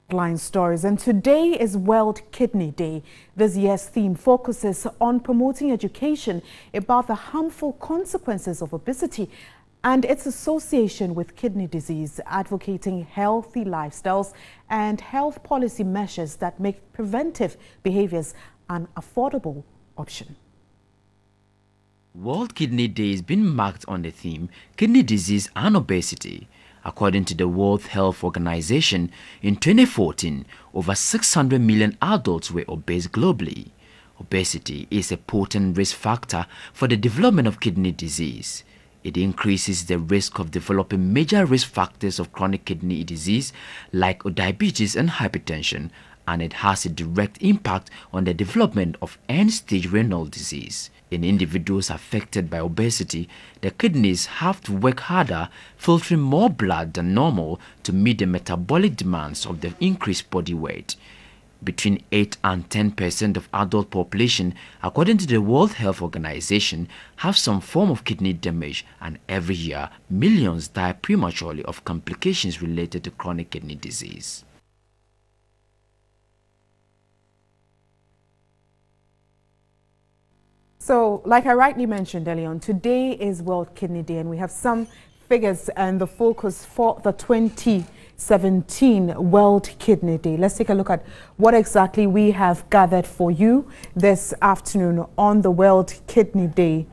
Headline stories, and today is World Kidney Day. This year's theme focuses on promoting education about the harmful consequences of obesity and its association with kidney disease, advocating healthy lifestyles and health policy measures that make preventive behaviors an affordable option. World Kidney Day has been marked on the theme Kidney Disease and Obesity. According to the World Health Organization, in 2014, over 600 million adults were obese globally. Obesity is a potent risk factor for the development of kidney disease. It increases the risk of developing major risk factors of chronic kidney disease like diabetes and hypertension, and it has a direct impact on the development of end-stage renal disease. In individuals affected by obesity, the kidneys have to work harder, filtering more blood than normal to meet the metabolic demands of the increased body weight. Between 8 and 10% of adult population, according to the World Health Organization, have some form of kidney damage, and every year, millions die prematurely of complications related to chronic kidney disease. So, like I rightly mentioned earlier on, today is World Kidney Day, and we have some figures and the focus for the 2017 World Kidney Day. Let's take a look at what exactly we have gathered for you this afternoon on the World Kidney Day.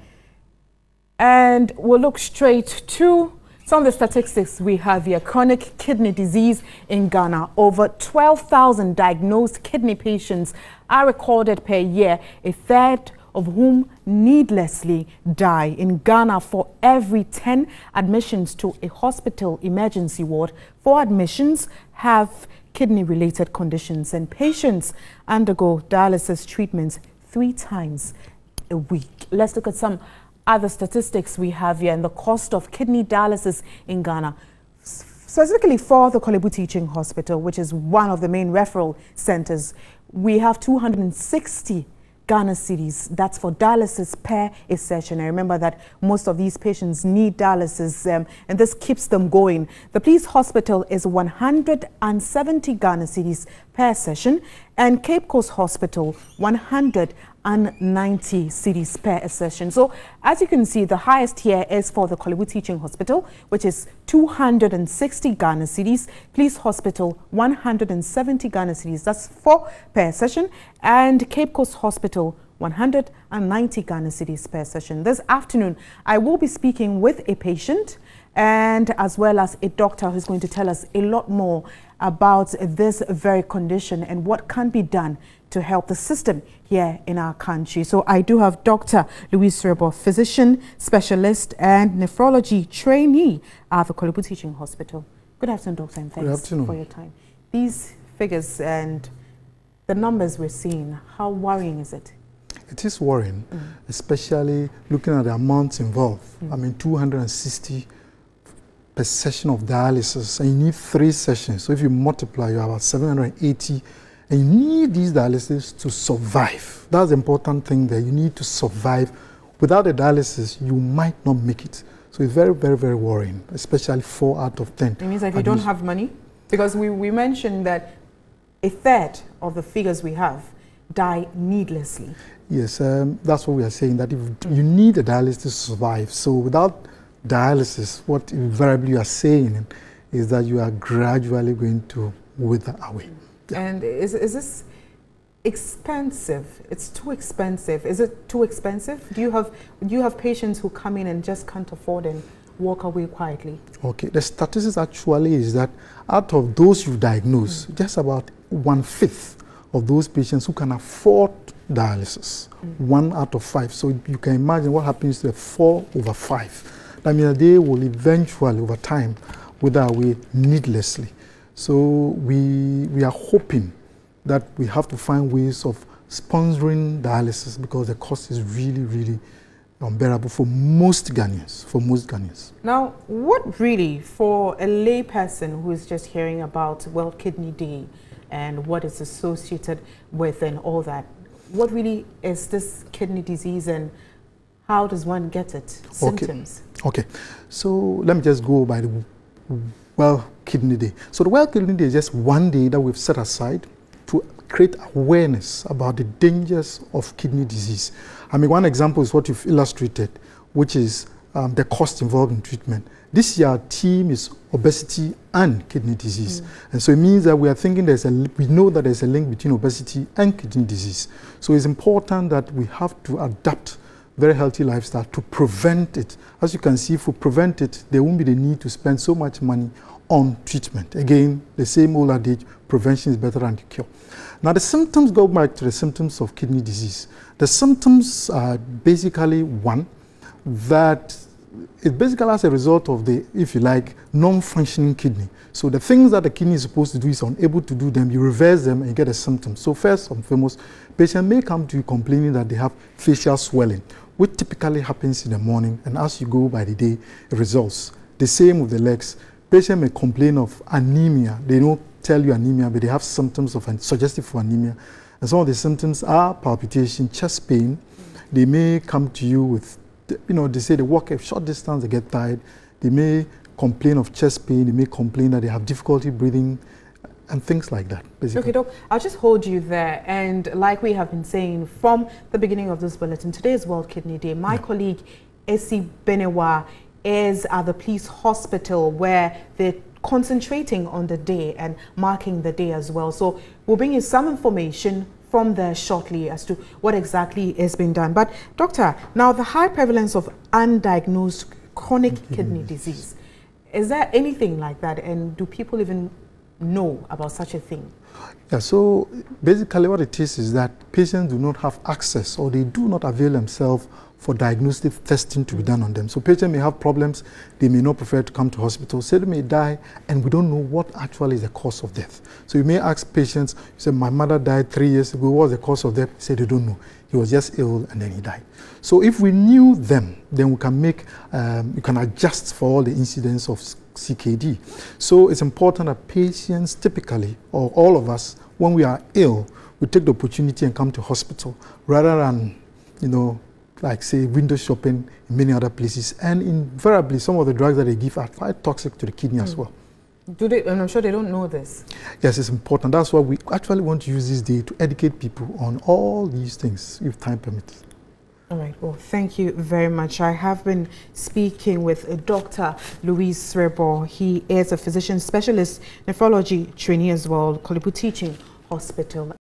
And we'll look straight to some of the statistics we have here. Chronic kidney disease in Ghana. Over 12,000 diagnosed kidney patients are recorded per year, a third of whom needlessly die. In Ghana, for every 10 admissions to a hospital emergency ward, 4 admissions have kidney-related conditions, and patients undergo dialysis treatments 3 times a week. Let's look at some other statistics we have here and the cost of kidney dialysis in Ghana. Specifically for the Korle Bu Teaching Hospital, which is one of the main referral centers, we have 260 Ghana cedis. That's for dialysis per a session. I remember that most of these patients need dialysis and this keeps them going. The Police Hospital is 170 Ghana cedis per session, and Cape Coast Hospital 190 cedis per session. So as you can see, the highest here is for the Korle Bu Teaching Hospital, which is 260 Ghana cedis. Police Hospital 170 Ghana cedis. That's 4 per session, and Cape Coast Hospital 190 Ghana cedis per session. This afternoon, I will be speaking with a patient and as well as a doctor who's going to tell us a lot more about this very condition and what can be done to help the system here in our country. So I do have Dr. Louise Rebo, physician, specialist and nephrology trainee at the Korle Bu Teaching Hospital. Good afternoon, doctor, and thanks for your time. These figures and the numbers we're seeing, how worrying is it? It is worrying, especially looking at the amounts involved. I mean, 260 per session of dialysis, and you need 3 sessions. So if you multiply, you have about 780, and you need these dialysis to survive. That's the important thing there. You need to survive. Without the dialysis, you might not make it. So it's very, very, very worrying, especially 4 out of 10. It means that if you don't have money, because we mentioned that a third of the figures we have die needlessly. Yes, that's what we are saying, that if you need a dialysis to survive. So without dialysis, what invariably you are saying is that you are gradually going to wither away. Yeah. And is this expensive? It's too expensive. Is it too expensive? Do you have patients who come in and just can't afford and walk away quietly? Okay, the statistics actually is that out of those you diagnose, just about 1/5 of those patients who can afford dialysis, 1 out of 5. So you can imagine what happens to the 4 over 5. I mean, they will eventually, over time, wither away needlessly. So we are hoping that we have to find ways of sponsoring dialysis because the cost is really, really unbearable for most Ghanaians. Now, what really, for a lay person who is just hearing about World Kidney Day and what is associated with and all that, what really is this kidney disease and how does one get it? Symptoms? Okay, so let me just go by the Kidney Day. So the World Kidney Day is just one day that we've set aside to create awareness about the dangers of kidney disease. I mean, one example is what you've illustrated, which is the cost involved in treatment. This year, our theme is obesity and kidney disease. And so it means that we are thinking we know that there's a link between obesity and kidney disease. So it's important that we have to adapt very healthy lifestyle to prevent it. As you can see, if we prevent it, there won't be the need to spend so much money on treatment. Again, the same old adage, prevention is better than the cure. Now, the symptoms go back to the symptoms of kidney disease. The symptoms are basically one, that it basically as a result of the, if you like, non-functioning kidney. So the things that the kidney is supposed to do is unable to do them, you reverse them and you get a symptom. So first and foremost, patient may come to you complaining that they have facial swelling, which typically happens in the morning, and as you go by the day, it resolves. The same with the legs. Patient may complain of anemia. They don't tell you anemia, but they have symptoms of suggestive for anemia. And some of the symptoms are palpitation, chest pain. They may come to you with, they say they walk a short distance, they get tired. They may complain of chest pain. They may complain that they have difficulty breathing and things like that, basically. Okay, Doc, I'll just hold you there. And like we have been saying from the beginning of this bulletin, today is World Kidney Day. My colleague, Asiedu-Dartey, is at the police hospital where they're concentrating on the day and marking the day as well. So we'll bring you some information from there shortly as to what exactly is being done. But doctor, now the high prevalence of undiagnosed chronic kidney disease, is there anything like that, and do people even know about such a thing? Yeah, so basically what it is that patients do not have access, or they do not avail themselves for diagnostic testing to be done on them. So patients may have problems, they may not prefer to come to hospital, so they may die, and we don't know what actually is the cause of death. So you may ask patients, you say, my mother died 3 years ago, what was the cause of death? They say they don't know. He was just ill and then he died. So if we knew them, then we can make, you can adjust for all the incidents of CKD. So it's important that patients typically, or all of us, when we are ill, we take the opportunity and come to hospital rather than, like say window shopping in many other places. And invariably, some of the drugs that they give are quite toxic to the kidney as well. Do they? And I'm sure they don't know this. Yes, it's important. That's why we actually want to use this day to educate people on all these things, if time permits. All right. Well, thank you very much. I have been speaking with Dr. Louis Srebo. He is a physician specialist, nephrology trainee as well, Kolibu Teaching Hospital.